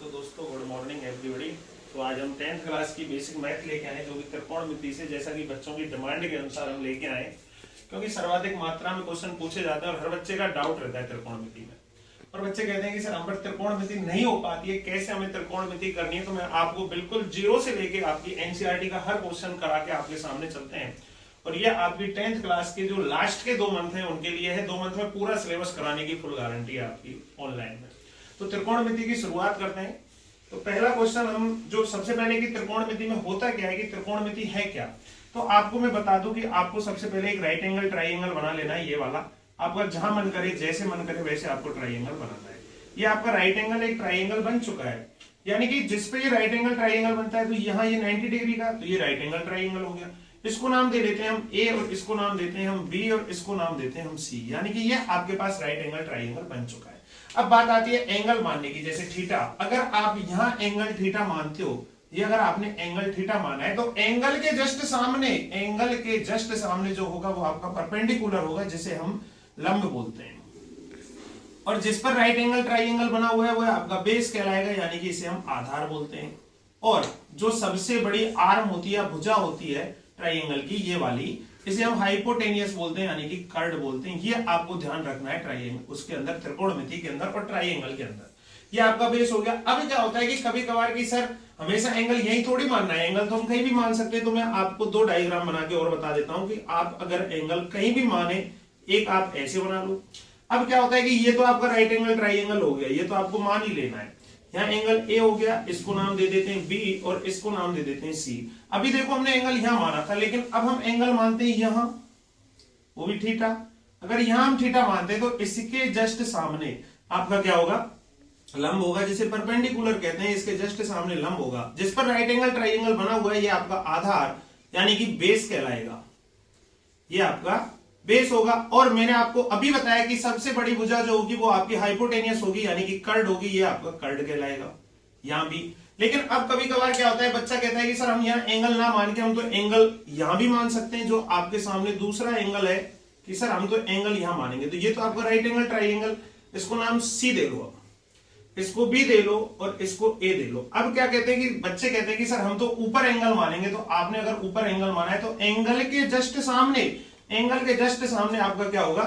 तो दोस्तों good morning everybody. तो आज हम 10th क्लास की बेसिक मैथ लेके आए जो कि त्रिकोणमिति से, जैसा कि बच्चों की डिमांड के अनुसार हम लेके आए, क्योंकि सर्वाधिक मात्रा में क्वेश्चन पूछे जाते हैं और हर बच्चे का डाउट रहता है त्रिकोणमिति में। और बच्चे कहते हैं कि सर हम पर त्रिकोणमिति नहीं हो पाती है, कैसे हमें त्रिकोणमिति करनी है। तो मैं आपको बिल्कुल जीरो से लेके आपकी एनसीईआरटी का हर क्वेश्चन करा के आपके सामने चलते हैं। और ये आपकी 10th क्लास के जो लास्ट के 2 मंथ हैं उनके लिए है। 2 मंथ में पूरा सिलेबस कराने की फुल गारंटी है आपकी ऑनलाइन में। तो त्रिकोणमिति की शुरुआत करते हैं। तो पहला क्वेश्चन हम जो सबसे पहले कि त्रिकोणमिति में होता क्या है, कि त्रिकोणमिति है क्या। तो आपको मैं बता दूं कि आपको सबसे पहले एक राइट एंगल ट्राइंगल बना लेना है। ये वाला आपका जहां मन करे, जैसे मन करे वैसे आपको ट्राइंगल बनाना है। ये आपका राइट एंगल एक ट्राइंगल बन चुका है, यानी कि जिसपे ये राइट एंगल ट्राइंगल बनता है तो यहाँ ये 90 डिग्री का, तो ये राइट एंगल ट्राइंगल हो गया। इसको नाम दे देते हैं हम ए, और इसको नाम देते हैं हम बी, और इसको नाम देते हैं हम सी, यानी कि ये आपके पास राइट एंगल ट्राइंगल बन चुका है। अब बात आती है एंगल मानने की, जैसे थीटा। अगर आप यहाँ एंगल थीटा मानते हो, ये अगर आपने एंगल थीटा माना है, तो एंगल के जस्ट सामने जो होगा वो आपका परपेंडिकुलर होगा, जिसे हम लंब बोलते हैं। और जिस पर राइट एंगल ट्राइंगल बना हुआ है वो आपका बेस कहलाएगा, यानी कि इसे हम आधार बोलते हैं। और जो सबसे बड़ी आर्म होती है, भुजा होती है ट्राइंगल की, ये वाली, इसे हम हाइपोटेनियस बोलते हैं, यानी कि कर्ड बोलते हैं। ये आपको ध्यान रखना है ट्राइंगल, उसके अंदर त्रिकोणमिति के अंदर और ट्राइंगल के अंदर। ये आपका बेस हो गया। अब क्या होता है कि कभी कभार की सर हमेशा एंगल यही थोड़ी मानना है, एंगल तो हम कहीं भी मान सकते हैं। तो मैं आपको 2 डायग्राम बना के और बता देता हूं कि आप अगर एंगल कहीं भी माने, एक आप ऐसे बना लो। अब क्या होता है कि ये तो आपका राइट एंगल ट्राइंगल हो गया, ये तो आपको मान ही लेना है। यहाँ एंगल ए हो गया, इसको नाम दे देते हैं बी, और इसको नाम दे देते हैं सी। अभी देखो हमने एंगल यहां माना था, लेकिन अब हम एंगल मानते हैं यहां, वो भी थीटा। अगर यहां हम थीटा मानते हैं तो इसके जस्ट सामने आपका क्या होगा, लंब होगा, जिसे परपेंडिकुलर कहते हैं। इसके जस्ट सामने लंब होगा, जिस पर राइट एंगल ट्राइंगल बना हुआ है, ये आपका आधार यानी कि बेस कहलाएगा। ये आपका बेस होगा। और मैंने आपको अभी बताया कि सबसे बड़ी भुजा जो होगी वो आपकी हाइपोटेनियस होगी, यानी कि कर्ड होगी, ये आपका कर्ड कहलाएगा यहां भी। लेकिन अब कभी कभार क्या होता है, बच्चा कहता है कि सर हम यहाँ एंगल ना मान के हम तो एंगल यहां भी मान सकते हैं, जो आपके सामने दूसरा एंगल है, कि सर हम तो एंगल यहां मानेंगे। तो ये तो आपका राइट एंगल ट्राइंगल, इसको नाम सी दे लो, इसको बी दे लो, और इसको ए दे लो। अब क्या कहते हैं कि बच्चे कहते हैं कि सर हम तो ऊपर एंगल मानेंगे। तो आपने अगर ऊपर एंगल माना है तो एंगल के जस्ट सामने आपका क्या होगा,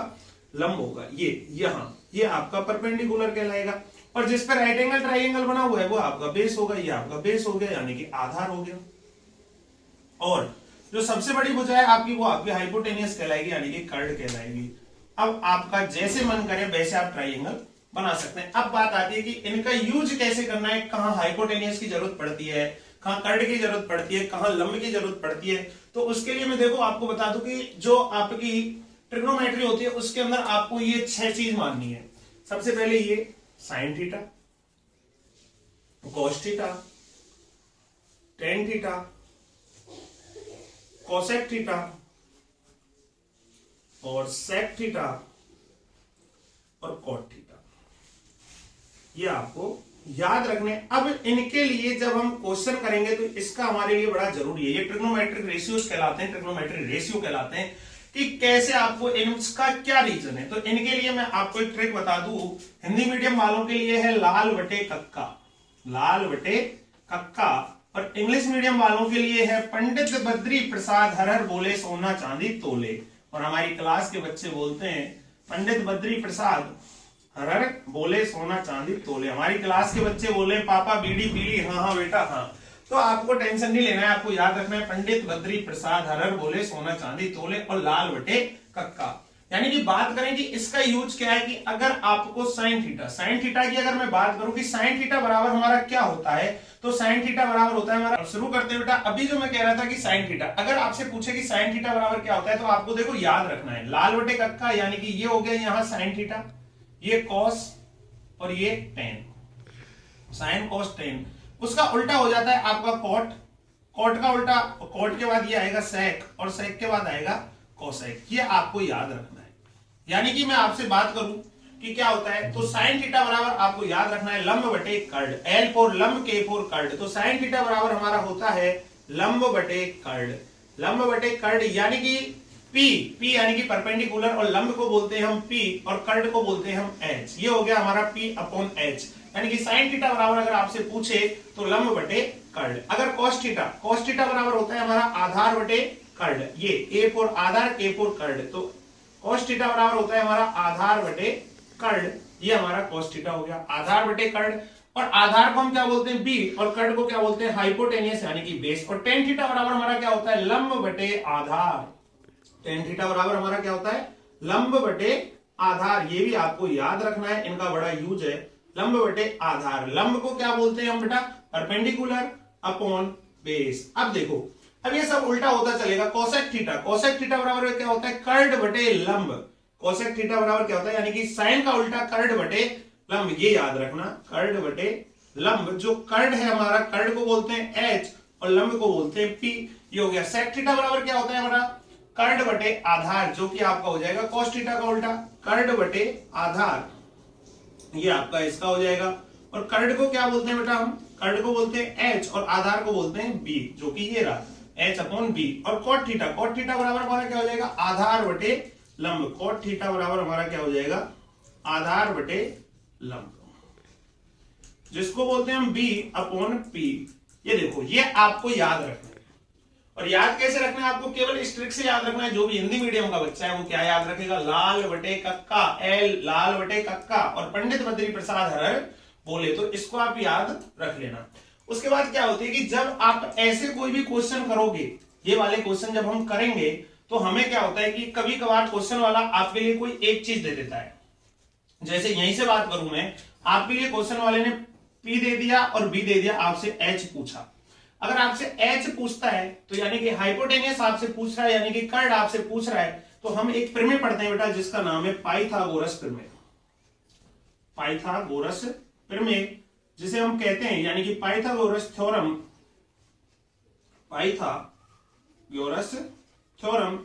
लंब होगा, ये यहां, ये आपका परपेंडिकुलर कहलाएगा। और जिस पर राइट एंगल ट्राइंगल बना हुआ है वो आपका बेस होगा, ये आपका बेस हो गया, यानी कि आधार हो गया। और जो सबसे बड़ी भुजा है आपकी, वो आपकी हाइपोटेनियस कहलाएगी, यानी कि कर्ड कहलाएगी। अब आपका जैसे मन करे वैसे आप ट्राइंगल बना सकते हैं। अब बात आती है कि इनका यूज कैसे करना है, कहां हाइपोटेनियस की जरूरत पड़ती है, कहां कर्ड की जरूरत पड़ती है, कहां लंब की जरूरत पड़ती है। तो उसके लिए मैं देखो आपको बता दूं कि जो आपकी ट्रिग्नोमेट्री होती है उसके अंदर आपको ये 6 चीज माननी है। सबसे पहले ये sine theta, cos theta, tan theta, cosec theta और सेक थीटा और कॉट थीटा, ये आपको याद रखने। अब इनके लिए जब हम क्वेश्चन करेंगे तो इसका हमारे लिए बड़ा जरूरी है। ये ट्रिग्नोमेट्रिक रेशियोज कहलाते हैं, ट्रिग्नोमेट्रिक रेशियो कहलाते हैं, कि कैसे आपको इनका क्या रीजन है। तो इनके लिए मैं आपको एक ट्रिक बता दूं। हिंदी मीडियम वालों के लिए है लाल बटे कक्का, लाल बटे कक्का। और इंग्लिश मीडियम वालों के लिए है पंडित बद्री प्रसाद हर हर बोले सोना चांदी तोले। और हमारी क्लास के बच्चे बोलते हैं पंडित बद्री प्रसाद हर हर बोले सोना चांदी तोले। हमारी क्लास के बच्चे बोले पापा बीड़ी पीली, हाँ हाँ बेटा हाँ। तो आपको टेंशन नहीं लेना है, आपको याद रखना है पंडित बद्री प्रसाद हर हर बोले सोना चांदी तोले और लाल बटे कक्का। यानी कि बात करें कि इसका यूज क्या है, कि अगर आपको साइन थीटा की अगर मैं बात करूं कि साइन थीटा बराबर हमारा क्या होता है, तो साइन थीटा बराबर होता है हमारा, शुरू करते हैं बेटा। अभी जो मैं कह रहा था कि साइन थीटा, अगर आपसे पूछे कि साइन थीटा बराबर क्या होता है, तो आपको देखो याद रखना है लाल बटे कक्का, यानी कि ये हो गया यहाँ साइन थीटा, ये कॉस और ये टेन, साइन कॉस टेन। उसका उल्टा हो जाता है आपका कॉट, कॉट का उल्टा, कॉट के बाद ये आएगा सेक, और सेक के बाद आएगा कोसेक। ये आपको याद रखना है। यानी कि मैं आपसे बात करूं कि क्या होता है, तो साइन थीटा बराबर आपको याद रखना है लंब बटे कर्ड, एल फॉर लंब, के फॉर कर्ड। तो साइन थीटा बराबर हमारा होता है लंब बटे कर्ड, लंब बटे कर्ड, यानी कि पी यानी कि परपेंडिकुलर, और लंब को बोलते हैं हम पी और कर्ड को बोलते हैं हम एच। ये हो गया हमारा पी अपॉन एच। यानी कि साइन थीटा बराबर अगर आपसे पूछे तो लंब बटे कर्ण। अगर कॉस थीटा बराबर होता है हमारा आधार बटे कर्ण, ये ए फोर आधार ए फोर कर्ण, तो कॉस थीटा बराबर होता है हमारा आधार बटे कर्ण, ये हमारा कॉस थीटा हो गया आधार बटे कर्ण। और आधार को हम क्या बोलते हैं बी, और कर्ण को क्या बोलते हैं हाइपोटेनियस यानी कि बेस। और टेन थीटा बराबर हमारा क्या होता है लंब बटे आधार। टेन थीटा बराबर हमारा क्या होता है लंब बटे आधार, ये भी आपको याद रखना है, इनका बड़ा यूज है। लंब बटे आधार, लंब को क्या बोलते हैं हम बेटा परपेंडिकुलर अपॉन बेस। अब देखो अब ये सब उल्टा होता चलेगा। कोसेक थीटा बराबर क्या होता है कर्ण बटे लंब। कोसेक थीटा बराबर क्या होता है यानी कि साइन का उल्टा कर्ण बटे लंब, ये याद रखना कर्ण बटे लंब। जो कर्ण है हमारा कर्ण को बोलते हैं एच और लंब को बोलते हैं पी, ये हो गया। सेक थीटा बराबर क्या होता है हमारा कर्ण बटे आधार, जो कि आपका हो जाएगा कॉस थीटा का उल्टा कर्ण बटे आधार, ये आपका इसका हो जाएगा। और कर्ण को क्या बोलते हैं बेटा हम कर्ण को बोलते हैं एच और आधार को बोलते हैं बी, जो कि ये रहा एच अपॉन बी। और कॉट थीटा बराबर हमारा क्या हो जाएगा आधार बटे लंब। कॉट थीटा बराबर हमारा क्या हो जाएगा आधार बटे लंब, जिसको बोलते हैं हम बी अपॉन पी। ये देखो ये आपको याद रखना है। और याद कैसे रखना है आपको केवल इस ट्रिक से याद रखना है। जो भी हिंदी मीडियम का बच्चा है वो क्या याद रखेगा लाल बटे कक्का, एल लाल बटे कक्का और पंडित बद्री प्रसाद हरर बोले, तो इसको आप याद रख लेना। उसके बाद क्या होती है कि जब आप ऐसे कोई भी क्वेश्चन करोगे, ये वाले क्वेश्चन जब हम करेंगे तो हमें क्या होता है कि कभी कभार क्वेश्चन वाला आपके लिए कोई एक चीज दे देता है। जैसे यहीं से बात करूं मैं, आपके लिए क्वेश्चन वाले ने पी दे दिया और बी दे दिया, आपसे एच पूछा। अगर आपसे एच पूछता है तो यानी कि हाइपोटेनियस आपसे पूछ रहा है, यानी कि कर्ण आपसे पूछ रहा है, तो हम एक प्रमेय पढ़ते हैं बेटा जिसका नाम है पाइथागोरस प्रमेय। पाइथागोरस प्रमेय जिसे हम कहते हैं यानी कि पाइथागोरस थ्योरम, पाइथागोरस थ्योरम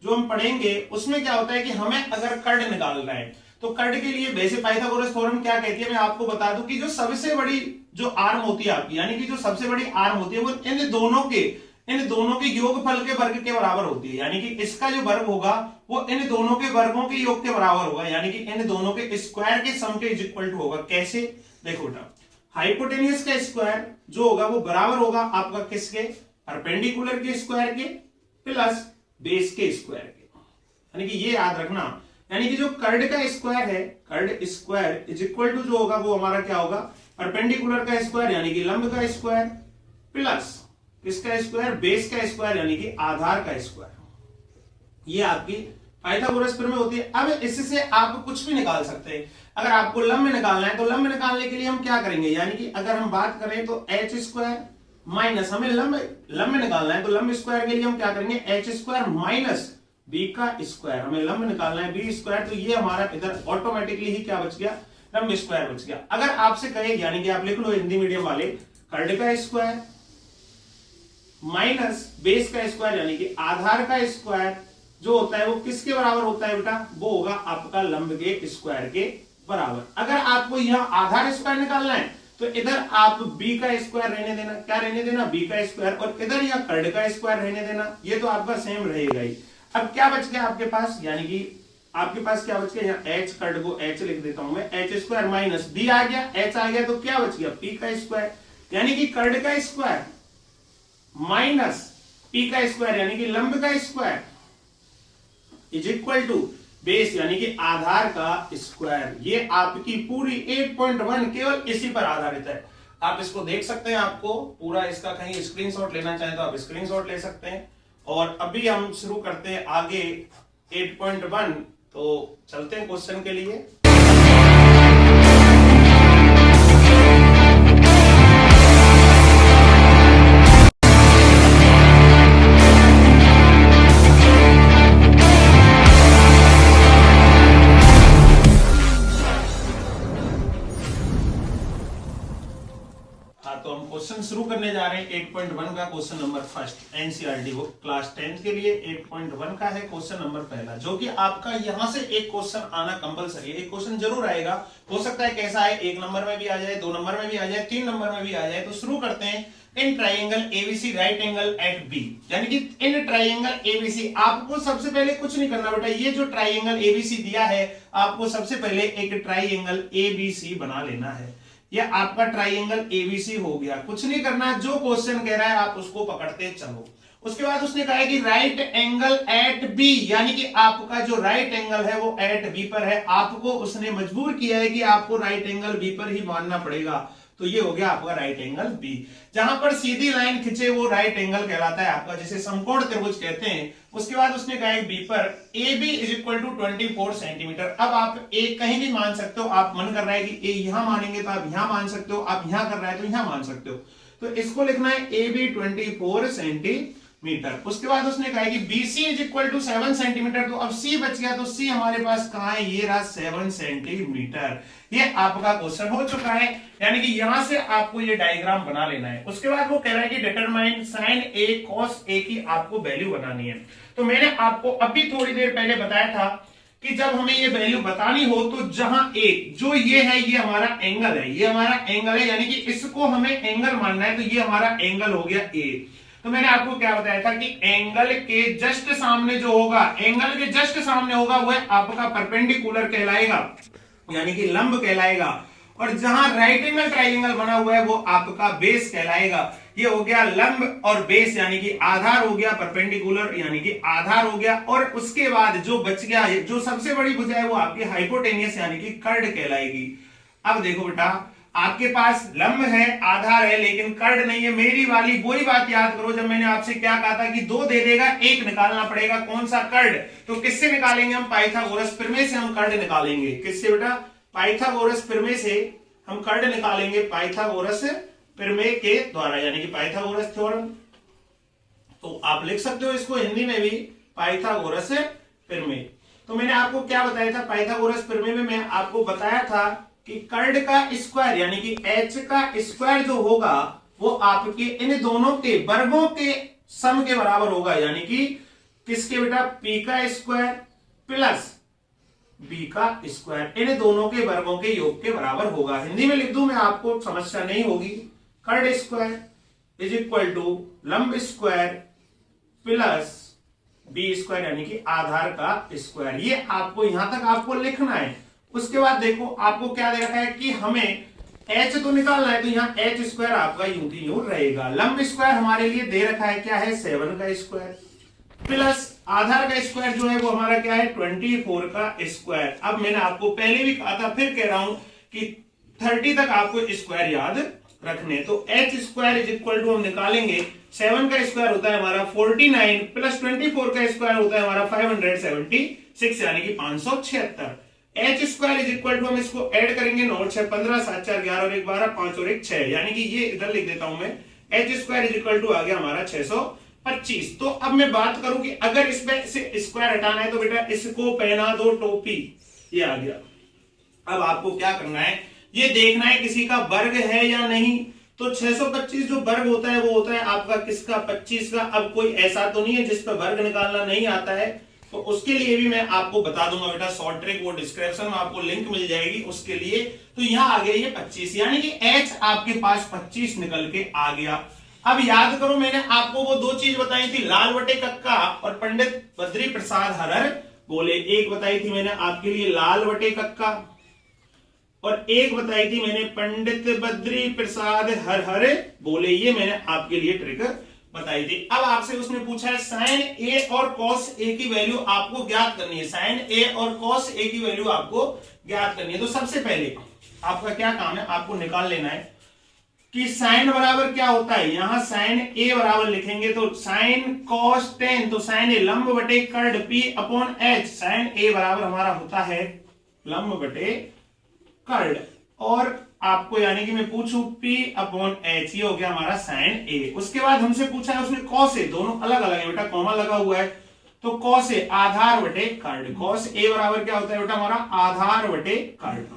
जो हम पढ़ेंगे उसमें क्या होता है कि हमें अगर कर्ण निकालना है तो कर्ण के लिए वैसे पाइथागोरस थ्योरम क्या कहती है मैं आपको बता दूं कि जो सबसे बड़ी जो आर्म होती है आपकी, यानी कि जो सबसे बड़ी आर्म होती है वो इन दोनों के योगफल के वर्ग के बराबर होती है। यानी कि इसका जो वर्ग होगा वो इन दोनों के वर्गों के योग के बराबर होगा, यानी कि इन दोनों के स्क्वायर के सम के इक्वल टू होगा। कैसे देखो बेटा, हाइपोटेनियस का स्क्वायर जो होगा वो बराबर होगा आपका किसके परपेंडिकुलर के स्क्वायर के प्लस बेस के स्क्वायर के, यानी कि ये याद रखना। यानी कि जो कर्ण का स्क्वायर है, कर्ण स्क्वायर इज इक्वल टू जो होगा वो हमारा क्या होगा परपेंडिकुलर का स्क्वायर यानी कि लंब का स्क्वायर प्लस किसका स्क्वायर बेस का स्क्वायर यानी कि आधार का स्क्वायर। ये आपकी पाइथागोरस प्रमेय होती है। अब इससे आप कुछ भी निकाल सकते हैं। अगर आपको लंब निकालना है तो लंब निकालने के लिए हम क्या करेंगे, यानी कि अगर हम बात करें तो एच स्क्वायर माइनस, हमें लंब निकालना है तो लंब स्क्वायर के लिए हम क्या करेंगे एच स्क्वायर माइनस बी का स्क्वायर। हमें लंब निकालना है बी स्क्वायर, तो ये हमारा इधर ऑटोमेटिकली ही क्या बच गया लंब स्क्वायर बच गया। अगर आपसे कहे यानी कि आप लिख लो हिंदी मीडियम वाले कर्ण का स्क्वायर माइनस बेस का स्क्वायर यानी कि आधार का स्क्वायर जो होता है वो किसके बराबर होता है बेटा, वो होगा आपका लंब के स्क्वायर के बराबर। अगर आपको यहाँ आधार स्क्वायर निकालना है तो इधर आप b का स्क्वायर रहने देना, क्या रहने देना b का स्क्वायर, और इधर यहाँ कर्ण का स्क्वायर रहने देना, ये तो आपका सेम रहेगा ही। अब क्या बच गया आपके पास, यानी कि आपके पास क्या बच गया यहाँ h, कर्ण को h लिख देता हूं मैं, h स्क्वायर माइनस b आ गया h आ गया, तो क्या बच गया p का स्क्वायर, यानी कि कर्ण का स्क्वायर माइनस p का स्क्वायर यानी कि लंब का square is equal to base यानी कि आधार का स्क्वायर। ये आपकी पूरी 8.1 केवल इसी पर आधारित है। आप इसको देख सकते हैं, आपको पूरा इसका कहीं स्क्रीनशॉट लेना चाहें तो आप स्क्रीनशॉट ले सकते हैं। और अभी हम शुरू करते हैं आगे 8.1, तो चलते हैं क्वेश्चन के लिए। तो हम क्वेश्चन शुरू करने जा रहे हैं 8.1 का question number first, NCERT book class 10 के लिए 8.1 का है क्वेश्चन नंबर पहला, जो कि आपका यहां से एक क्वेश्चन आना कंपलसरी है। एक क्वेश्चन जरूर आएगा, हो सकता है कैसा है 1 नंबर में भी आ जाए, 2 नंबर में भी आ जाए, 3 नंबर में भी आ जाए। तो शुरू करते हैं। In triangle ABC right angle at B, यानी कि इन ट्राइंगल एबीसी आपको सबसे पहले कुछ नहीं करना बेटा, ये जो ट्राइंगल एबीसी दिया है आपको सबसे पहले एक ट्राइंगल एबीसी बना लेना है। ये आपका ट्राइंगल एबीसी हो गया। कुछ नहीं करना है, जो क्वेश्चन कह रहा है आप उसको पकड़ते चलो। उसके बाद उसने कहा है कि राइट एंगल एट बी, यानी कि आपका जो राइट एंगल है वो एट बी पर है। आपको उसने मजबूर किया है कि आपको राइट एंगल बी पर ही मानना पड़ेगा। तो ये हो गया आपका राइट एंगल बी। जहां पर सीधी लाइन खिंचे वो राइट एंगल कहलाता है आपका, जिसे समकोण त्रिभुज कहते हैं। उसके बाद उसने कहा है बी पर A B is equal to 24 centimetre. अब आप ए कहीं भी मान सकते हो, आप मन कर रहा है कि ए यहां मानेंगे तो आप यहां मान सकते हो, आप यहां कर रहा है तो यहां मान सकते हो। तो इसको लिखना है ए बी 24 सेंटीमीटर। उसके बाद उसने कहा कि BC is equal to 7 centimetre. तो अब C बच गया, तो C हमारे पास कहां है, ये रहा 7 सेंटीमीटर। ये आपका क्वेश्चन हो चुका है, यानी कि यहां से आपको ये डायग्राम बना लेना है। उसके बाद वो कह रहा है कि determine sine A cos A की आपको वैल्यू बनानी है। तो मैंने आपको अभी थोड़ी देर पहले बताया था कि जब हमें ये वैल्यू बतानी हो तो जहां A जो ये है ये हमारा एंगल है, ये हमारा एंगल है, यानी कि इसको हमें एंगल मानना है। तो ये हमारा एंगल हो गया A। तो मैंने आपको क्या बताया था कि एंगल के जस्ट सामने जो होगा, एंगल के जस्ट सामने होगा वह आपका परपेंडिकुलर कहलाएगा, यानी कि लंब कहलाएगा। और जहां राइट एंगल ट्राइंगल बना हुआ है वो आपका बेस कहलाएगा। ये हो गया लंब और बेस, यानी कि आधार हो गया, परपेंडिकुलर यानी कि आधार हो गया। और उसके बाद जो बच गया, जो सबसे बड़ी भुजा है वो आपकी हाइपोटेनियस यानी कि कर्ड कहलाएगी। अब देखो बेटा, आपके पास लंब है, आधार है, लेकिन कर्ड नहीं है। मेरी वाली वही बात याद करो जब मैंने आपसे क्या कहा था कि 2 दे देगा, 1 निकालना पड़ेगा। कौन सा, कर्ड। तो किससे निकालेंगे हम, पाइथागोरस प्रमेय से हम कर्ड निकालेंगे। किससे बेटा, पाइथागोरस प्रमेय से हम कर्ड निकालेंगे, पाइथागोरस प्रमेय के द्वारा, यानी कि पाइथागोरस थ्योरम। तो आप लिख सकते हो इसको हिंदी में भी, पाइथागोरस प्रमेय। तो मैंने आपको क्या बताया था, पाइथागोरस प्रमेय में मैं आपको बताया था कि कर्ड का स्क्वायर यानी कि h का स्क्वायर जो होगा वो आपके इन दोनों के वर्गों के सम के बराबर होगा, यानी कि किसके बेटा, p का स्क्वायर प्लस b का स्क्वायर, इन दोनों के वर्गों के योग के बराबर होगा। हिंदी में लिख दूं मैं, आपको समस्या नहीं होगी। कर्ड स्क्वायर इज इक्वल टू लंब स्क्वायर प्लस बी स्क्वायर, यानी कि आधार का स्क्वायर। ये आपको यहां तक आपको लिखना है। उसके बाद देखो आपको क्या दे रखा है कि हमें h तो निकालना है, तो यहाँ h स्क्वायर आपका यूं की यूं रहेगा। लंब स्क्वायर हमारे लिए दे रखा है क्या है, 7 का स्क्वायर प्लस आधार का स्क्वायर जो है वो हमारा क्या है, 24 का स्क्वायर। अब मैंने आपको पहले भी कहा था, फिर कह रहा हूं कि 30 तक आपको स्क्वायर याद रखने। तो h square is equal to हम निकालेंगे, 7 का स्क्वायर होता है हमारा 49 प्लस 24 का स्क्वायर होता है हमारा 576, यानी कि 576। h square is equal to हम इसको ऐड करेंगे, 9 6 15 7 4 11 और 1 12 5 और 1 6, यानी कि ये इधर लिख देता हूं मैं, h square is equal to आ गया हमारा 625। तो अब मैं बात करूं कि अगर इसमें से स्क्वायर हटाना है तो बेटा इसको पहना दो टोपी, ये आ गया। अब आपको क्या करना है, ये देखना है किसी का वर्ग है या नहीं। तो 625 जो वर्ग होता है वो होता है आपका किसका, 25 का। अब कोई ऐसा तो नहीं है जिस पर वर्ग निकालना नहीं आता है, तो उसके लिए भी मैं आपको बता दूंगा बेटा, शॉर्ट ट्रिक, वो डिस्क्रिप्शन में आपको लिंक मिल जाएगी उसके लिए। तो यहाँ आ गया ये 25, यानी कि h आपके पास 25 निकल के आ गया। अब याद करो मैंने आपको वो 2 चीज बताई थी, लाल बटे कक्का और पंडित बद्री प्रसाद हरर बोले। एक बताई थी मैंने आपके लिए लाल बटे कक्का और एक बताई थी मैंने पंडित बद्री प्रसाद हर हर बोले। ये मैंने आपके लिए ट्रिक बताई थी। अब आपसे उसने पूछा है साइन ए और कॉस ए की वैल्यू आपको ज्ञात करनी है, साइन ए और कॉस ए की वैल्यू आपको ज्ञात करनी है। तो सबसे पहले आपका क्या काम है, आपको निकाल लेना है कि साइन बराबर क्या होता है। यहां साइन ए बराबर लिखेंगे तो साइन कॉस टेन, तो साइन ए लंब बटे कर्ड P upon H. Sine A बराबर हमारा होता है लंब बटे कर्ड, और आपको यानी कि मैं पूछूं P अपॉन एच, ये हो गया हमारा साइन ए। उसके बाद हमसे पूछा है उसने कॉस ए, दोनों अलग अलग है बेटा, कॉमा लगा हुआ है। तो कॉस ए आधार बटे कर्ड, कॉस ए बराबर क्या होता है बेटा हमारा आधार बटे कर्ड,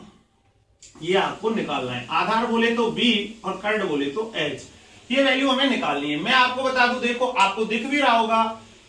ये आपको निकालना है। आधार बोले तो B और कर्ड बोले तो H, ये वैल्यू हमें निकालनी है। मैं आपको बता दूं, देखो आपको दिख भी रहा होगा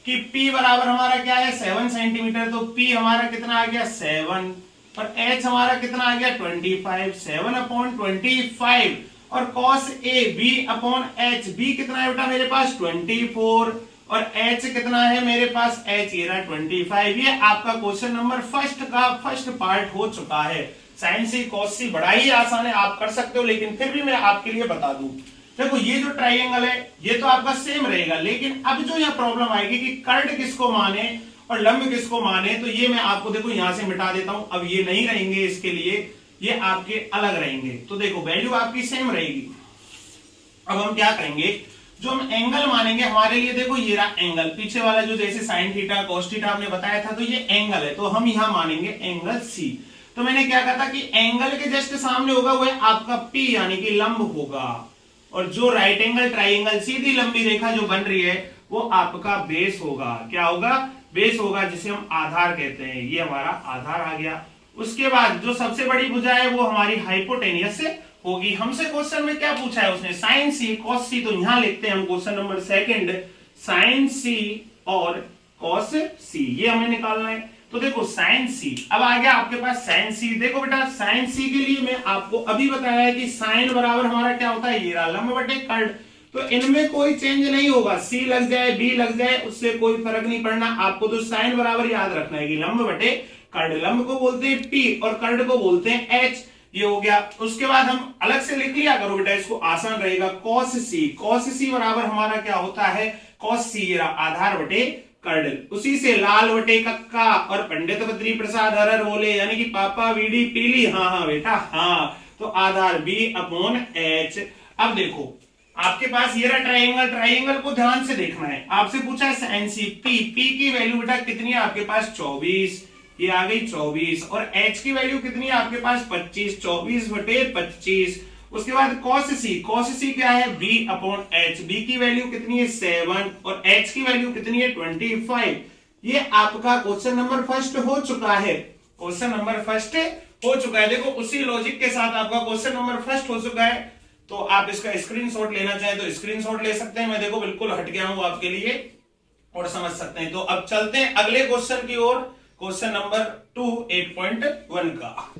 कि P बराबर हमारा क्या है 7 सेंटीमीटर, तो P हमारा कितना आ गया 7 और h हमारा कितना आ गया 25, 7 अपॉन 25 और cos a b upon h, b कितना है बेटा मेरे पास 24 और h कितना है मेरे पास, h ये रहा 25। ये आपका क्वेश्चन नंबर फर्स्ट का फर्स्ट पार्ट हो चुका है। साइन सी कॉस सी बड़ा ही आसान है, आप कर सकते हो, लेकिन फिर भी मैं आपके लिए बता दूं। देखो ये जो ट्राइंगल है ये तो आपका सेम रहेगा, लेकिन अब जो यहाँ प्रॉब्लम आएगी कि कर्ड किसको माने और लंब किसको माने, तो ये मैं आपको देखो यहां से मिटा देता हूं। अब ये नहीं रहेंगे, इसके लिए ये आपके अलग रहेंगे। तो देखो वैल्यू आपकी सेम रहेगी। अब हम क्या करेंगे, जो हम एंगल मानेंगे हमारे लिए, देखो ये रहा एंगल, पीछे वाला जो जैसे साइन थीटा कॉस थीटा आपने बताया था, तो ये एंगल है, तो हम यहां मानेंगे एंगल सी। तो मैंने क्या कहा था कि एंगल के जस्ट सामने होगा वो है आपका पी, यानी कि लंब होगा, और जो राइट एंगल ट्राइंगल सीधी लंबी रेखा जो बन रही है वो आपका बेस होगा। क्या होगा, बेस होगा, जिसे हम आधार कहते हैं। ये हमारा आधार आ गया। उसके बाद जो सबसे बड़ी भुजा है वो हमारी हाइपोटेनियस होगी। हमसे क्वेश्चन में क्या पूछा है उसने, साइन सी कॉस सी, तो यहां लिखते हैं हम क्वेश्चन नंबर सेकंड, साइन सी और कॉस सी, ये हमें निकालना है। तो देखो साइन सी, अब आ गया आपके पास साइन सी। देखो बेटा साइन सी के लिए मैं आपको अभी बताया है कि साइन बराबर हमारा क्या होता है, ये लंब बटे कर्ड। तो इनमें कोई चेंज नहीं होगा, सी लग जाए बी लग जाए उससे कोई फर्क नहीं पड़ना आपको। तो साइन बराबर याद रखना है कि लंब बटे कर्ड, लंब को बोलते हैं पी और कर्ड को बोलते हैं एच। ये हो गया। उसके बाद हम अलग से लिख लिया करो बेटा, इसको आसान रहेगा। कॉस सी, कॉस सी बराबर हमारा क्या होता है, कॉस सी आधार बटे कर्ड। उसी से लाल बटे कक्का और पंडित बद्री प्रसाद हर हर बोले, यानी कि पापा बीड़ी पीली, हाँ हाँ बेटा हाँ, तो आधार बी अपॉन एच। अब देखो आपके पास ये रहा ट्राइंगल, ट्राइंगल को ध्यान से देखना है। आपसे पूछा है साइन सी, पी, पी की वैल्यू बेटा कितनी है आपके पास 24, ये आ गई 24, और एच की वैल्यू कितनी है आपके पास 25, 24 बटे 25। उसके बाद कॉस सी, कॉस सी क्या है बी अपॉन एच, बी की वैल्यू कितनी है 7 और एच की वैल्यू कितनी है 25। ये आपका क्वेश्चन नंबर फर्स्ट हो चुका है, क्वेश्चन नंबर फर्स्ट हो चुका है। देखो उसी लॉजिक के साथ आपका क्वेश्चन नंबर फर्स्ट हो चुका है। तो आप इसका स्क्रीनशॉट लेना चाहें तो स्क्रीनशॉट ले सकते हैं, मैं देखो बिल्कुल हट गया हूं आपके लिए और समझ सकते हैं। तो अब चलते हैं अगले क्वेश्चन की ओर, क्वेश्चन नंबर 2 8.1 का।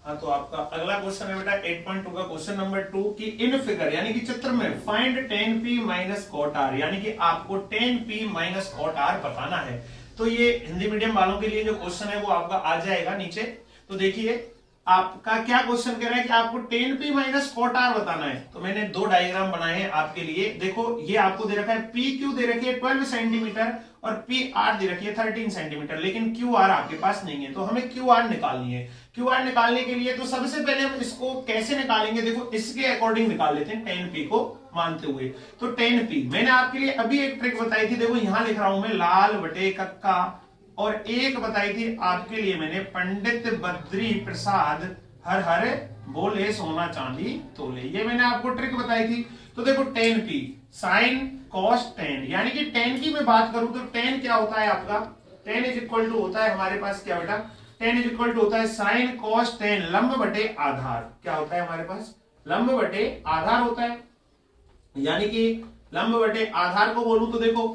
हाँ तो आपका अगला क्वेश्चन है बेटा 8.2 का क्वेश्चन नंबर 2 की इन फिगर यानी कि चित्र में find tan p minus cot r, यानी कि आपको tan p minus cot r बताना है। तो ये हिंदी मीडियम वालों के लिए जो क्वेश्चन है वो आपका आ जाएगा नीचे। तो देखिए आपका क्या क्वेश्चन कह रहा है कि आपको tan p minus cot r बताना है। तो मैंने दो डायग्राम बनाए हैं आपके लिए। देखो ये आपको दे रखा है PQ दे रखी है 12 सेंटीमीटर और PR दे रखी है 13 सेंटीमीटर, लेकिन QR आपके पास नहीं है। तो हमें QR निकालनी है। QR निकालने के लिए तो सबसे पहले हम इसको कैसे निकालेंगे, देखो इसके अकॉर्डिंग निकाल लेते हैं tan p को मानते हुए। तो tan p मैंने आपके लिए अभी एक ट्रिक बताई थी, देखो यहां लिख रहा हूं मैं लाल बटे कक्का, और एक बताई थी आपके लिए मैंने पंडित बद्री प्रसाद हर हर बोले सोना चांदी तोले, ये मैंने आपको ट्रिक बताई थी। तो देखो tan p sine cos tan, यानी कि tan की मैं बात करूं तो tan क्या होता है आपका, tan इज इक्वल टू होता है हमारे पास क्या बेटा, tan इज इक्वल टू होता है साइन कॉस tan लंब बटे आधार। क्या होता है हमारे पास, लंब बटे आधार होता है, यानी कि लंब बटे आधार को बोलूं तो देखो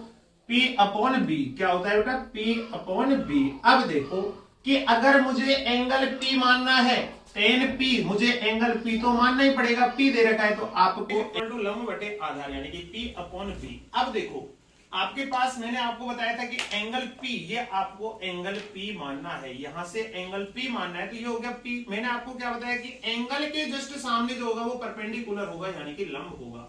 P अपॉन बी क्या होता है बेटा, P अपॉन बी। अब देखो कि अगर मुझे एंगल P मानना है, tan P, मुझे एंगल P तो मानना ही पड़ेगा, P दे रखा है तो आपको इक्वल टू लंब बटे आधार यानी कि P अपॉन बी। अब देखो आपके पास मैंने आपको बताया था कि एंगल P, ये आपको एंगल P मानना है, यहां से एंगल P मानना है। तो ये हो गया P। मैंने आपको क्या बताया कि एंगल के जस्ट सामने जो होगा वो परपेंडिकुलर होगा यानी कि लंब होगा,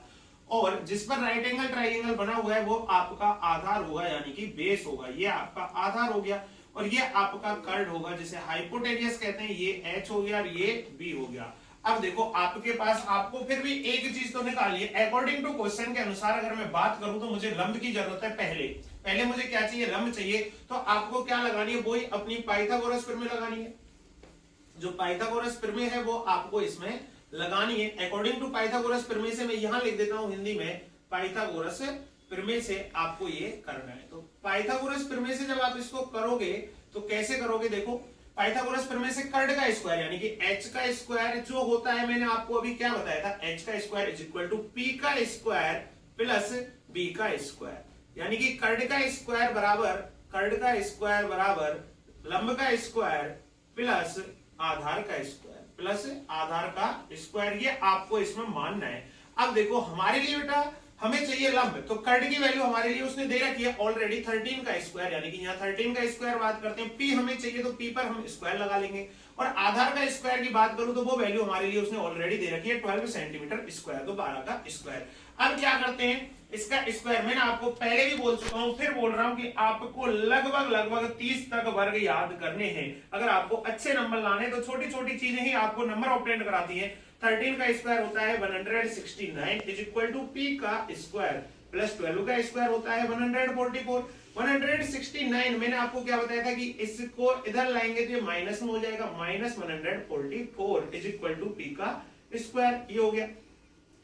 और जिस पर राइट एंगल ट्राइंगल बना हुआ है वो आपका आधार होगा यानी कि बेस होगा। ये आपका आधार हो गया, और ये आपका कर्ड होगा जिसे हाइपोटेनियस कहते हैं, ये H हो गया और ये B हो गया। अब देखो आपके पास आपको फिर भी एक चीज तो निकालिए, अकॉर्डिंग टू क्वेश्चन के अनुसार अगर मैं बात करूं तो मुझे लंब की जरूरत है। पहले मुझे क्या चाहिए, लंब चाहिए। तो आपको क्या लगानी है, वही अपनी पाइथागोरस प्रमेय लगानी है। जो पाइथागोरस प्रमेय है वो आपको इसमें लगानी है। अकॉर्डिंग टू पाइथागोरस प्रमेय से मैं यहां लिख देता हूं हिंदी में, पाइथागोरस प्रमेय से आपको ये करना है। तो पाइथागोरस प्रमेय से जब आप इसको करोगे तो कैसे करोगे, देखो पाइथागोरस प्रमेय से कर्ड का स्क्वायर यानी कि h का स्क्वायर जो होता है, मैंने आपको अभी क्या बताया था, h का square is equal to p का स्क्वायर प्लस b का स्क्वायर, यानी कि कर्ड का स्क्वायर बराबर लंब का स्क्वायर प्लस आधार का स्क्वायर प्लस आधार का स्क्वायर, ये आपको इसमें मानना है। अब देखो हमारे लिए बेटा हमें चाहिए लंब, तो कर्ड की वैल्यू हमारे लिए उसने दे रखी है ऑलरेडी 13 का स्क्वायर, यानी कि यहाँ 13 का स्क्वायर बात करते हैं। p हमें चाहिए तो p पर हम स्क्वायर लगा लेंगे, और आधार का स्क्वायर की बात करूं तो वो वैल्यू हमारे लिए उसने ऑलरेडी दे रखी है 12 सेंटीमीटर स्क्वायर, तो 12 का स्क्वायर। अब क्या करते हैं, इसका स्क्वायर मैंने आपको पहले भी बोल चुका हूं, फिर बोल रहा हूं कि आपको लगभग 30 तक वर्ग याद करने हैं। अगर आपको अच्छे नंबर लाने तो छोटी छोटी चीजें ही आपको नंबर ऑब्टेन कराती है। 13 का स्क्वायर होता है 169 इज इक्वल टू पी का स्क्वायर प्लस 12 का स्क्वायर होता है 144। 169 मैंने आपको क्या बताया था कि इसको इधर लाएंगे तो ये माइनस में हो जाएगा, minus 144 is equal to P का स्क्वायर, ये हो गया।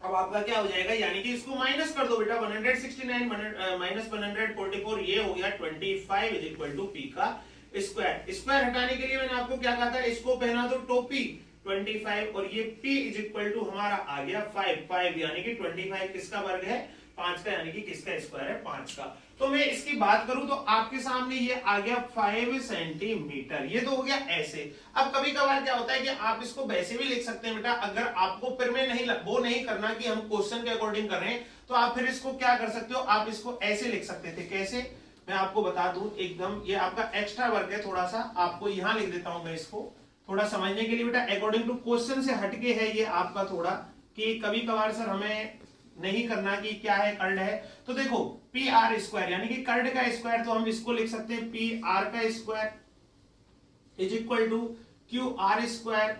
अब आपका क्या हो जाएगा, यानी कि इसको माइनस कर दो बेटा, 169 माइनस 144 ये हो गया 25 इज इक्वल टू पी का स्क्वायर। स्क्वायर हटाने के लिए मैंने आपको क्या कहा था, इसको पहना दो टोपी 25 और ये p इज इक्वल टू हमारा आ गया 5 यानी कि 25 किसका वर्ग है, 5 का, यानी कि किसका स्क्वायर है, 5 का। तो मैं इसकी बात करूं तो आपके सामने ये आ गया 5 सेंटीमीटर, ये तो हो गया ऐसे। अब कभी कभार क्या होता है कि आप इसको वैसे भी लिख सकते हैं बेटा, अगर आपको फिर में वो नहीं करना कि हम क्वेश्चन के अकॉर्डिंग कर रहे हैं, तो आप फिर इसको क्या कर सकते हो, आप इसको ऐसे लिख सकते थे। कैसे, मैं आपको बता दूं एकदम, ये आपका एक्स्ट्रा वर्क है, थोड़ा सा आपको यहां लिख देता हूं मैं इसको थोड़ा समझने के लिए बेटा, अकॉर्डिंग टू क्वेश्चन से हटके है ये आपका थोड़ा, कि कभी कभार सर हमें नहीं करना कि क्या है, कर्ड है। तो देखो पी आर स्क्वायर यानी कि कर्ड का स्क्वायर, तो हम इसको लिख सकते हैं पी आर का square is equal to Q R square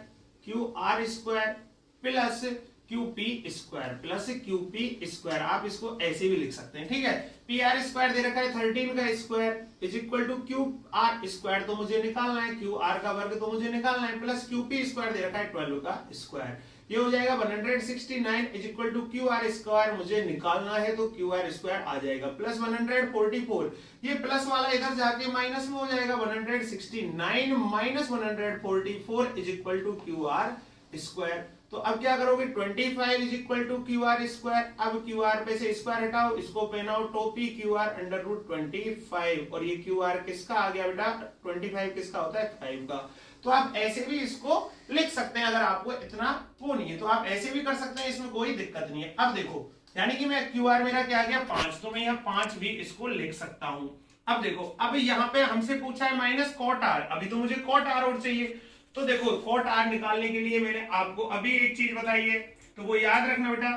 plus Q P square plus Q P square, आप इसको ऐसे भी लिख सकते हैं, ठीक है। पी आर स्क्वायर दे रखा है 13 का square is equal to Q R square, तो मुझे निकालना है क्यू आर का वर्ग, तो मुझे निकालना है, प्लस क्यू पी स्क्वायर दे रखा है 12 का स्क्वायर, ये हो जाएगा 169 is equal to Q R square, मुझे निकालना है तो क्यू आर स्क्वायर आ जाएगा, प्लस 144, ये प्लस वाला इधर जाके माइनस में हो जाएगा, 169 minus 144 is equal to Q R square. तो अब क्या करोगे, 25 is equal to Q R स्क्वायर, अब क्यू आर पे से स्क्वायर हटाओ, इसको पहनाओ टोपी क्यू आर अंडर रूट 25, और ये क्यू आर किसका आ गया बेटा, 25 किसका होता है, 5 का। तो आप ऐसे भी इसको लिख सकते हैं, अगर आपको इतना वो नहीं है तो आप ऐसे भी कर सकते हैं, इसमें कोई दिक्कत नहीं है। अब देखो, यानी कि मैं क्यू आर मेरा क्या आ गया 5, तो मैं यहाँ 5 भी इसको लिख सकता हूं। अब देखो, अब यहाँ पे हमसे पूछा है माइनस कॉट आर, अभी तो मुझे कॉट आर और चाहिए, तो देखो कॉट आर निकालने के लिए मैंने आपको अभी एक चीज बताई है, तो वो याद रखना बेटा,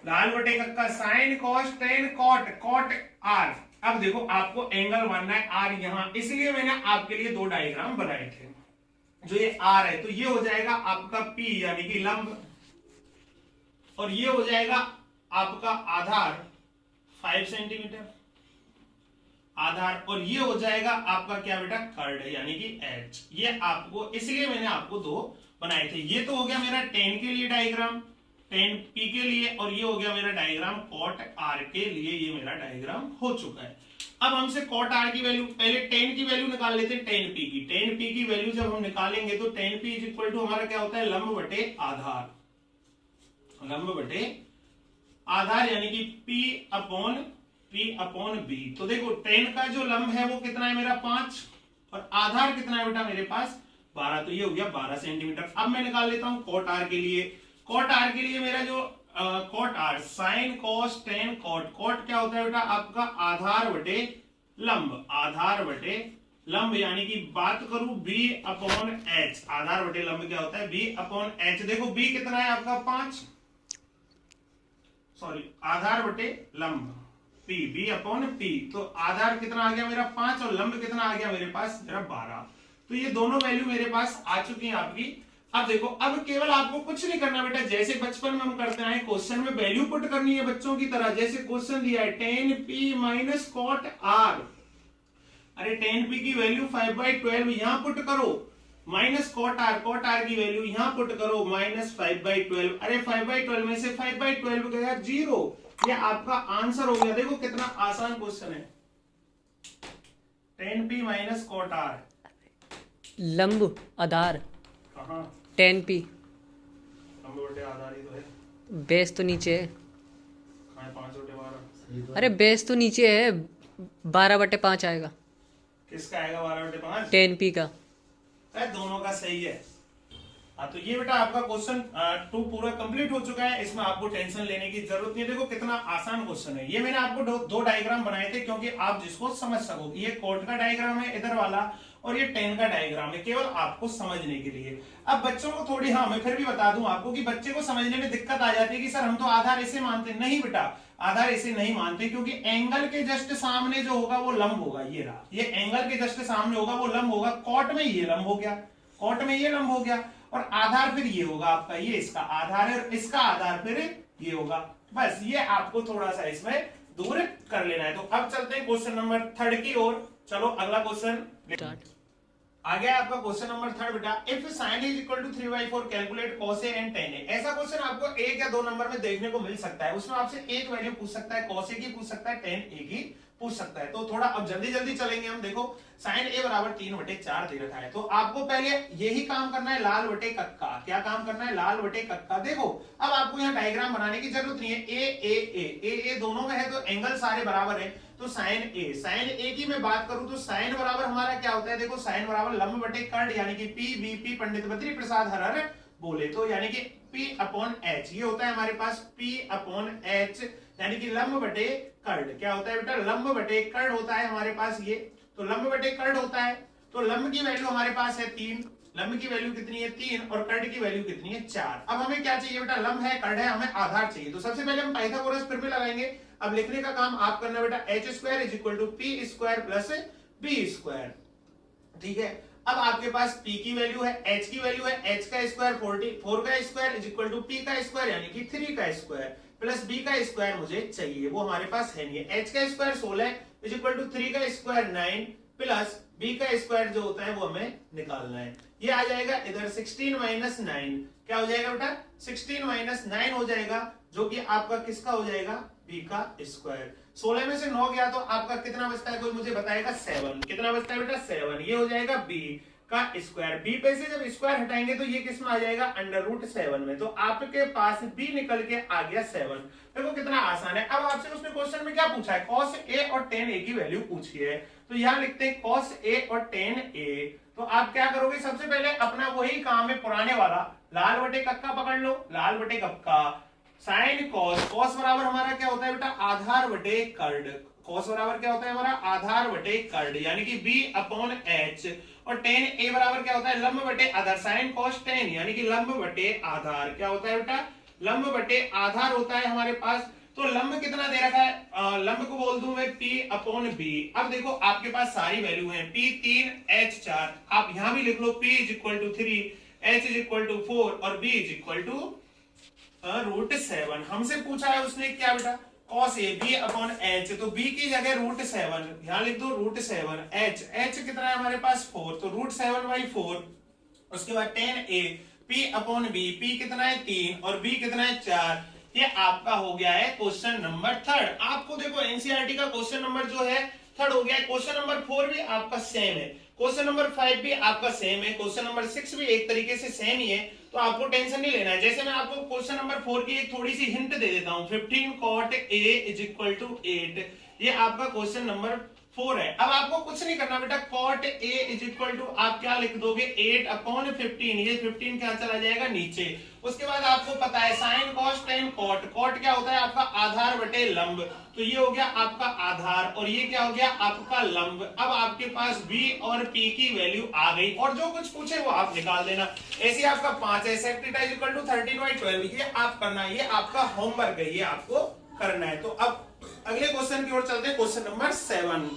लाल बटे का sine cos tan cot R. अब देखो आपको एंगल मानना है आर यहां, इसलिए मैंने आपके लिए 2 डायग्राम बनाए थे। जो ये आर है तो ये हो जाएगा आपका पी यानी कि लंब, और ये हो जाएगा आपका आधार 5 सेंटीमीटर आधार, और ये हो जाएगा आपका क्या बेटा, कर्ड यानी कि एच। ये आपको, इसलिए मैंने आपको 2 बनाए थे। ये तो हो गया मेरा 10 के लिए डायग्राम, 10 पी के लिए, और ये हो गया मेरा डायग्राम कॉट आर के लिए, ये मेरा डायग्राम हो चुका है। अब हमसे कॉट आर की वैल्यू, पहले 10 की वैल्यू निकाल लेते हैं, 10 पी की। 10 पी की वैल्यू जब हम निकालेंगे तो 10 पी इज इक्वल टू हमारा क्या होता है, लंब बटे आधार, लंब बटे आधार यानी कि P अपॉन बी। तो देखो 10 का जो लंब है वो कितना है मेरा 5, और आधार कितना है बेटा मेरे पास 12, तो ये हो गया 12 सेंटीमीटर। अब मैं निकाल लेता हूं कॉट आर के लिए। कॉट आर के लिए मेरा जो cot R sine cos tan cot क्या होता है बेटा आपका आधार बटे लंब, आधार बटे लंब यानी कि बात करूं b अपॉन h, आधार बटे लंब क्या होता है b अपॉन h। देखो b कितना है आपका 5, सॉरी आधार बटे लंब b अपॉन p, तो आधार कितना आ गया मेरा 5 और लंब कितना आ गया मेरे पास मेरा 12। तो ये दोनों वैल्यू मेरे पास आ चुकी हैं आपकी। अब देखो, अब केवल आपको कुछ नहीं करना बेटा, जैसे बचपन में हम करते हैं, क्वेश्चन में वैल्यू पुट करनी है बच्चों की तरह। जैसे क्वेश्चन दिया है 10p माइनस कॉट आर, अरे 10p की वैल्यू 5/12 यहां पुट करो, माइनस कॉट आर की वैल्यू यहां पुट करो माइनस 5/12, अरे 5/12 में से 5/12 गया 0, ये आपका आंसर हो गया। देखो कितना आसान क्वेश्चन है, 10p माइनस कॉट आर, लंब आधार 10p, लंब बटे आधार ही तो है, बेस तो नीचे है, 5 बटे 12, अरे बेस तो नीचे है, 12/5 आएगा। किसका आएगा 12/5? 10p का। दोनों का सही है। तो ये बेटा आपका क्वेश्चन 2 पूरा कंप्लीट हो चुका है, इसमें आपको टेंशन लेने की जरूरत नहीं है। देखो कितना आसान क्वेश्चन है। ये मैंने आपको 2 डायग्राम बनाए थे क्योंकि आप जिसको समझ सको। ये कोट का डायग्राम है इधर वाला, और ये tan का डायग्राम है, केवल आपको समझने के लिए। अब बच्चों को थोड़ी, हाँ मैं फिर भी बता दूं आपको कि बच्चे को समझने में दिक्कत आ जाती है कि सर हम तो आधार ऐसे मानते, नहीं बेटा आधार ऐसे नहीं मानते, क्योंकि एंगल के जस्ट सामने जो होगा वो लंब होगा, ये रहा, ये एंगल के जस्ट सामने होगा वो लंब होगा, कॉट में ये लंब हो गया, कॉट में ये लंब हो गया, और आधार फिर ये होगा आपका, ये इसका आधार है और इसका आधार फिर ये होगा। बस ये आपको थोड़ा सा इसमें दूर कर लेना है। तो अब चलते हैं क्वेश्चन नंबर 3 की ओर। चलो अगला क्वेश्चन आ गया आपका क्वेश्चन नंबर 3 बेटा। If sin is equal to 3/4 calculate cos a and tan a। ऐसा क्वेश्चन आपको 1 या 2 नंबर में देखने को मिल सकता है। उसमें आपसे एक वैल्यू पूछ सकता है, cos a की पूछ सकता है, tan a की पूछ सकता है। तो थोड़ा अब जल्दी जल्दी चलेंगे हम। देखो sin a बराबर 3/4 दे रखा है, तो आपको पहले यही काम करना है, लाल बटे कक्का। क्या काम करना है? लाल बटे कक्का। देखो अब आपको यहाँ डायग्राम बनाने की जरूरत नहीं है, ए दोनों में है तो एंगल सारे बराबर है, तो साइन ए की मैं बात करूं तो साइन बराबर हमारा क्या होता है? देखो साइन बराबर लंब बटे कर्ण, यानी कि P BP Pandit Badri Prasad horror बोले, तो यानी कि P अपॉन H ये होता है हमारे पास, P अपॉन H यानी कि लंब बटे कर्ण। क्या होता है बेटा? लंब बटे कर्ण होता है हमारे पास ये, तो लंब बटे कर्ण होता है। तो लंब की वैल्यू हमारे पास है 3, लंब की वैल्यू कितनी है 3 और कर्ण की वैल्यू कितनी है 4। अब हमें क्या चाहिए बेटा? लंब है, कर्ण है, हमें आधार चाहिए। तो सबसे पहले हम पाइथागोरस फिर भी लगाएंगे। अब लिखने का काम आप करना बेटा, h² is equal to P square plus B square. ठीक है, अब आपके पास p की वैल्यू है, h की वैल्यू है, h का स्क्वायर 4 का square is equal to p का स्क्वायर यानी कि 3 का स्क्वायर प्लस b का स्क्वायर मुझे चाहिए, वो हमारे पास है नहीं है। h का स्क्वायर 16 इज इक्वल टू 3 का स्क्वायर 9 प्लस b का स्क्वायर जो होता है वो हमें निकालना है। ये आ जाएगा इधर 16 माइनस 9, क्या हो जाएगा बेटा? 16 माइनस 9 हो जाएगा, जो कि आपका किसका हो जाएगा? b का स्क्वायर। 16 में से 9 गया तो आपका कितना बचता है? कोई मुझे बताएगा? 7। कितना बचता है बेटा? 7। ये हो जाएगा b का स्क्वायर। b पे से जब स्क्वायर हटाएंगे तो ये किस में आ जाएगा? √7 में। तो आपके पास b निकल के आ गया 7। देखो कितना आसान है। अब आपसे उसने क्वेश्चन में क्या पूछा है? cos a और tan a की वैल्यू पूछी है, तो यहाँ लिखते हैं cos a और tan a। तो आप क्या करोगे? सबसे पहले अपना वही काम है पुराने वाला, लाल बटे कक्का पकड़ लो, लाल बटे कक्का साइन कॉस। कॉस बराबर हमारा क्या होता है बेटा? आधार बटे कर्ण। कॉस बराबर क्या होता है हमारा? आधार बटे कर्ण, यानी कि b अपॉन h। और tan a बराबर क्या होता है? लंब बटे आधार। साइन कॉस tan यानी कि लंब बटे आधार। क्या होता है बेटा? लंब बटे आधार होता है हमारे पास। तो लंब कितना दे रखा है? लंब को बोल दूं मैं p अपॉन b। अब देखो आपके पास सारी वैल्यू है, p 3 h 4। आप यहां भी लिख लो p is equal to 3, h is equal to 4 और b इज इक्वल टू √7। हमसे पूछा है उसने क्या बेटा? cos a b upon h, तो b की जगह √7 यहां लिख दो, √7। h कितना है हमारे पास? 4, तो √7/4। उसके बाद tan a p upon b, p कितना है 3 और b कितना है 4। ये आपका हो गया है क्वेश्चन नंबर 3। आपको देखो एनसीईआरटी का क्वेश्चन नंबर जो है 3 हो गया है। क्वेश्चन नंबर 4 भी आपका सेम है, क्वेश्चन नंबर 5 भी आपका सेम है, क्वेश्चन नंबर 6 भी एक तरीके से सेम ही है, तो आपको टेंशन नहीं लेना है। जैसे मैं आपको क्वेश्चन नंबर 4 की एक थोड़ी सी हिंट दे देता हूं, 15 cot a is equal to 8। ये आपका क्वेश्चन नंबर 4 है। अब आपको कुछ नहीं करना बेटा, cot a is equal to आप क्या लिख दोगे? 8 अपॉन 15। ये 15 क्या चला जाएगा नीचे। उसके बाद आपको पता है sine cos tan cot। cot क्या होता है आपका? आधार बटे लंब, तो ये हो गया आपका आधार और ये क्या हो गया? आपका लंब। अब आपके पास b और p की वैल्यू आ गई और जो कुछ पूछे वो आप निकाल देना। ऐसे आपका 5 है, sec θ इज इक्वल टू 13/12। ये आप करना है, ये आपका होमवर्क है, ये आपको करना है। तो अब अगले क्वेश्चन की ओर चलते हैं, क्वेश्चन नंबर 7।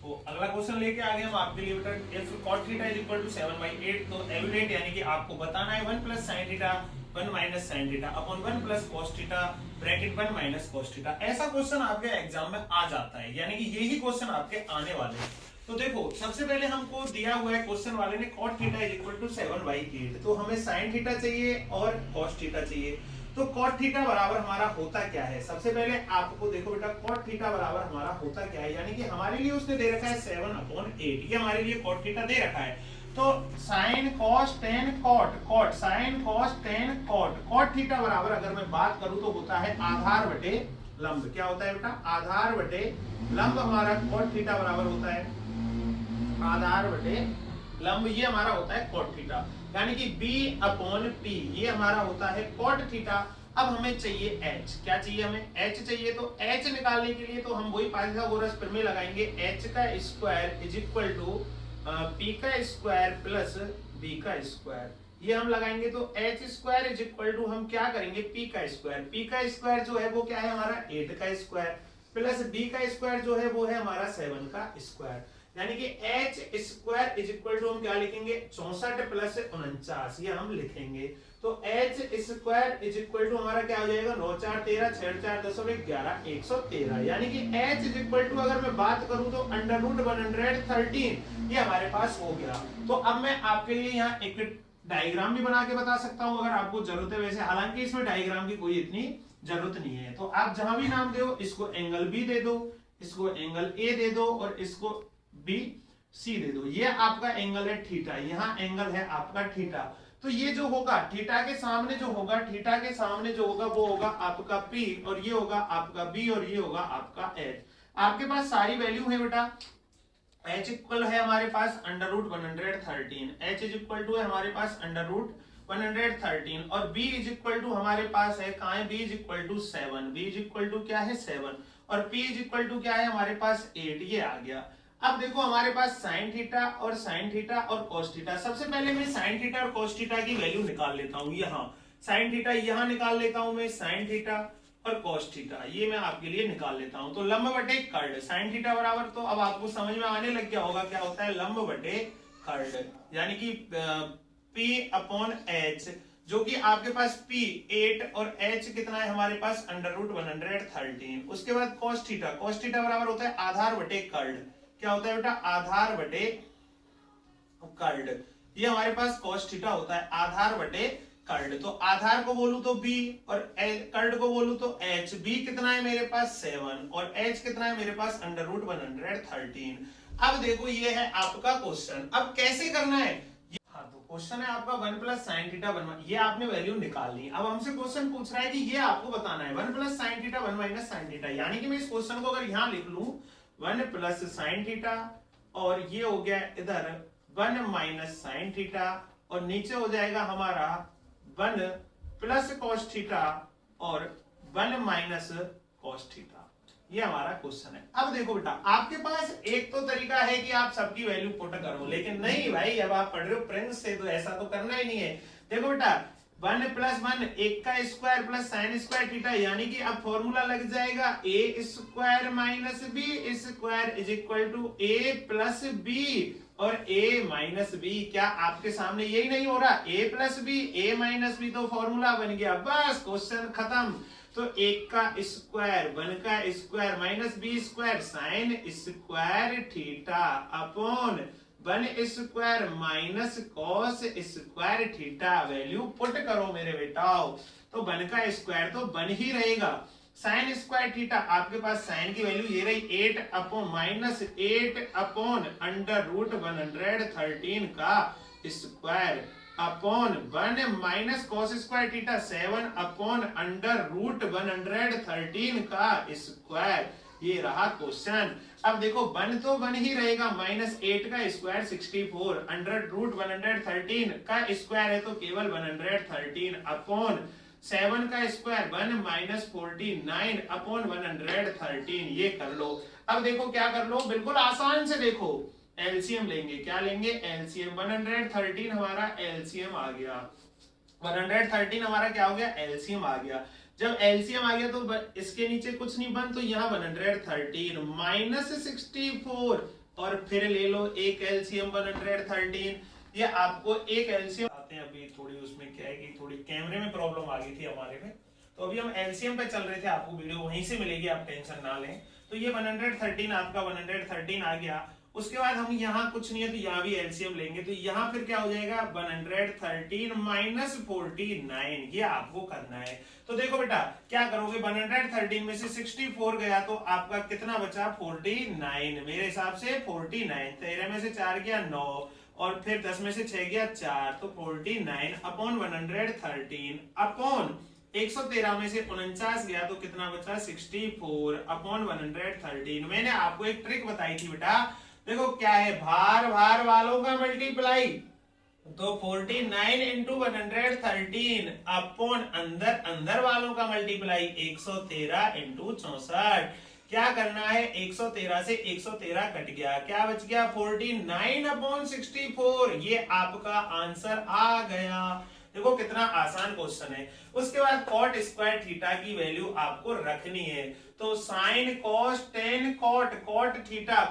तो अगला क्वेश्चन लेके आ गए हम आपके लिए बेटा, if cot θ is equal to 7/8, तो एविडेंट यानी कि आपको बताना है 1 plus sin θ 1 minus sin θ upon 1 plus cos θ bracket 1 minus cos θ। ऐसा क्वेश्चन आपके एग्जाम में आ जाता है, यानी कि यही क्वेश्चन आपके आने वाले हैं। तो देखो सबसे पहले हमको दिया हुआ है क्वेश्चन वाले ने cot θ इज इक्वल टू 7/8, तो हमें sin θ चाहिए और cos θ चाहिए। तो cot θ बराबर हमारा होता क्या है? सबसे पहले आपको देखो बेटा, cot θ बराबर हमारा होता क्या है, यानी कि हमारे लिए उसने दे रखा है 7/8। ये हमारे लिए cot θ दे रखा है। तो sin cos tan cot, cot sin cos tan cot, cot θ बराबर अगर मैं बात करूं तो होता है आधार बटे लंब। क्या होता है बेटा? आधार बटे लंब हमारा cot θ बराबर होता है आधार बटे लंब। ये हमारा होता है cot θ, यानी कि b अपॉन p ये हमारा होता है cot θ। अब हमें चाहिए h। क्या चाहिए? हमें h चाहिए। तो h निकालने के लिए तो हम वही पाइथागोरस प्रमेय लगाएंगे, h का square is equal to P का स्क्वायर प्लस बी का स्क्वायर, ये हम लगाएंगे तो h square is equal to हम क्या करेंगे पी का स्क्वायर जो है वो क्या है हमारा 8 का स्क्वायर प्लस बी का स्क्वायर जो है वो है हमारा 7 का स्क्वायर, यानी कि h square is equal to हम क्या लिखेंगे 64 प्लस 49, ये हम लिखेंगे। तो h square is equal to हमारा क्या हो जाएगा 9 4 13 6 4 10 11 113, यानी कि एच इज इक्वल टू अगर मैं बात करूं तो अंडर रूट 113 ये हमारे पास हो गया। तो अब मैं आपके लिए यहाँ एक डायग्राम भी बना के बता सकता हूं अगर आपको जरूरत है, वैसे हालांकि इसमें डायग्राम की कोई इतनी जरूरत नहीं है। तो आप जहां भी नाम दो, इसको एंगल बी दे दो, इसको एंगल ए दे दो और इसको बी सी दे दो। ये आपका एंगल है थीटा, यहाँ एंगल है आपका थीटा। तो ये जो होगा थीटा के सामने जो होगा, थीटा के सामने जो होगा वो होगा आपका P और ये होगा आपका B और ये होगा आपका H। आपके पास सारी वैल्यू है बेटा। H इक्वल है हमारे पास under root 113, H is equal to है हमारे पास अंडर रूट 113 और B इज इक्वल टू हमारे पास है कहाँ है, B is equal to 7, B is equal to क्या है 7 और P इज इक्वल टू क्या है हमारे पास 8, ये आ गया। अब देखो हमारे पास साइन थीटा और cos थीटा। सबसे पहले मैं साइन थीटा और cos थीटा की वैल्यू निकाल लेता हूं। यहाँ साइन थीटा यहाँ निकाल लेता हूं मैं, साइन थीटा और cos थीटा ये मैं आपके लिए निकाल लेता हूं। तो लंब बटे कर्ड साइन थीटा बराबर, तो अब आपको समझ में आने लग गया होगा क्या होता है लंब बटे कर्ड, यानी कि P अपॉन H, जो कि आपके पास P 8 और H कितना है हमारे पास अंडर रूट 113। उसके बाद cos थीटा बराबर होता है आधार बटे कर्ड। क्या होता है बेटा आधार बटे कर्ड, ये हमारे पास cos थीटा होता है आधार बटे कर्ड। तो आधार को बोलूं तो b और कर्ड को बोलूं तो h। b कितना है मेरे पास 7 और h कितना है मेरे पास अंडर रूट 113। अब देखो ये है आपका क्वेश्चन, अब कैसे करना है। हाँ तो क्वेश्चन है आपका 1 प्लस साइन थीटा 1, ये आपने वैल्यू निकालनी। अब हमसे क्वेश्चन पूछ रहा है कि ये आपको बताना है 1 plus sine theta 1 minus sine theta, यानी कि मैं इस क्वेश्चन को अगर यहाँ लिख लूं 1 प्लस साइन थीटा और ये हो गया इधर 1 माइनस साइन थीटा और नीचे हो जाएगा हमारा 1 प्लस cos थीटा और 1 माइनस cos थीटा, ये हमारा क्वेश्चन है। अब देखो बेटा आपके पास एक तो तरीका है कि आप सबकी वैल्यू पुट करो, लेकिन नहीं भाई अब आप पढ़ रहे हो प्रिंस से तो ऐसा तो करना ही नहीं है। देखो बेटा 1 प्लस 1 1 का square plus sine square theta, यानी कि अब फॉर्मूला लग जाएगा a square minus b square is equal to a plus b और a माइनस b। क्या आपके सामने यही नहीं हो रहा a plus b a minus b, तो फॉर्मूला बन गया, बस क्वेश्चन खत्म। तो 1 का स्क्वायर 1 का square minus b square sine square theta upon 1 square minus cos square theta. Value put करो मेरे बेटाओ, तो 1 का स्क्वायर तो 1 ही रहेगा, साइन स्क्वायर थीटा आपके पास साइन की वैल्यू ये रही 8 upon minus 8 upon under root 113 का square upon 1 minus cos square theta 7 upon under root 113 का स्क्वायर, ये रहा क्वेश्चन। अब देखो 1 तो 1 ही रहेगा, माइनस 8 का स्क्वायर 64 अंडर रूट 113 का स्क्वायर है तो केवल 113 अपॉन 7 का स्क्वायर 1 माइनस 49 अपॉन 113, ये कर लो। अब देखो क्या कर लो, बिल्कुल आसान से देखो एलसीएम लेंगे, क्या लेंगे एलसीएम। 113 हमारा एलसीएम आ गया, 113 हमारा क्या हो गया एलसीएम आ गया। जब एलसीएम आ गया तो इसके नीचे कुछ नहीं बन, तो यहाँ 113 माइनस 64 और फिर ले लो एक एलसीएम 113, ये आपको एक एलसीएम आते हैं। अभी थोड़ी उसमें क्या है कि थोड़ी कैमरे में प्रॉब्लम आ गई थी हमारे में, तो अभी हम एलसीएम पे चल रहे थे, आपको वीडियो वहीं से मिलेगी, आप टेंशन ना लें। तो ये 113 आपका 113 आ गया। उसके बाद हम यहाँ कुछ नहीं है तो यहाँ भी एलसीएम लेंगे, तो यहाँ फिर क्या हो जाएगा 113 माइनस 49, ये आपको करना है। तो देखो बेटा क्या करोगे 113 में से 64 गया तो आपका कितना बचा 49, मेरे हिसाब से 49, 13 में से 4 गया 9 और फिर 10 में से 6 गया 4, तो 49 अपॉन 113 अपॉन 113 में से 49 गया तो कितना बचा 64 अपॉन 113। मैंने आपको एक ट्रिक बताई थी बेटा, देखो क्या है भार वालों का मल्टीप्लाई, तो 49 इंटू 113 अपॉन अंदर वालों का मल्टीप्लाई 113 इंटू 64, क्या करना है, 113 से 113 कट गया, क्या बच गया 49/64, ये आपका आंसर आ गया। देखो कितना आसान क्वेश्चन है। उसके बाद कॉट स्क्वायर थीटा की वैल्यू आपको रखनी है, तो sine cos tan cot theta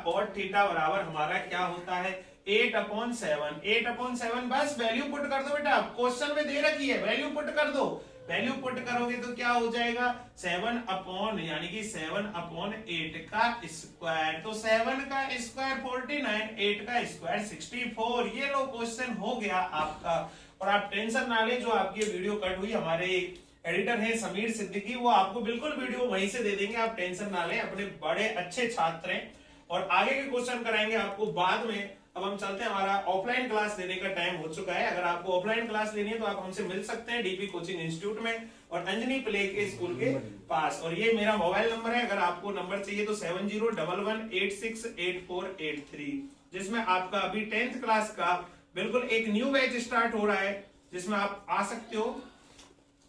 बराबर हमारा क्या होता है 8/7 बस वैल्यू पुट कर दो बेटा, क्वेश्चन में दे रखी है, वैल्यू पुट कर दो। वैल्यू पुट करोगे तो क्या हो जाएगा 7 यानी कि 7/8 का स्क्वायर, तो 7 का स्क्वायर 49, 8 का स्क्वायर 64। ये लो क्वेश्चन हो गया आपका। और आप टेंशन ना ले, जो आपकी वीडियो कट हुई, हमारे एडिटर हैं समीर सिद्दीकी, वो आपको बिल्कुल वीडियो वहीं से दे देंगे, आप टेंशन ना लें, अपने बड़े अच्छे छात्र हैं और आगे के क्वेश्चन कराएंगे आपको बाद में। अब हम चलते हैं, हमारा ऑफलाइन क्लास लेने का टाइम हो चुका है। अगर आपको ऑफलाइन क्लास लेनी है तो आप हमसे मिल सकते हैं डीपी कोचिंग इंस्टीट्यूट में और अंजनी प्ले के स्कूल के पास, और ये मेरा मोबाइल नंबर है। अगर आपको नंबर चाहिए तो 7011868483, जिसमें आपका अभी 10th क्लास का बिल्कुल एक न्यू बैच स्टार्ट हो रहा है, जिसमें आप आ सकते हो।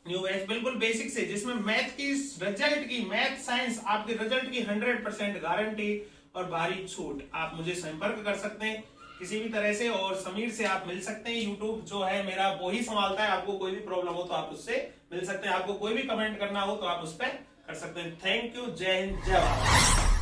न्यू बैच बिल्कुल बेसिक से, जिसमें मैथ की रिजल्ट की, मैथ साइंस आपके रिजल्ट की 100% गारंटी और भारी छूट। आप मुझे संपर्क कर सकते हैं किसी भी तरह से, और समीर से आप मिल सकते हैं। यूट्यूब जो है मेरा वो ही संभालता है, आपको कोई भी प्रॉब्लम हो तो आप उससे मिल सकते हैं, आपको कोई भी कमेंट करना हो तो आप उस पर कर सकते हैं। थैंक यू, जय हिंद, जय भारत।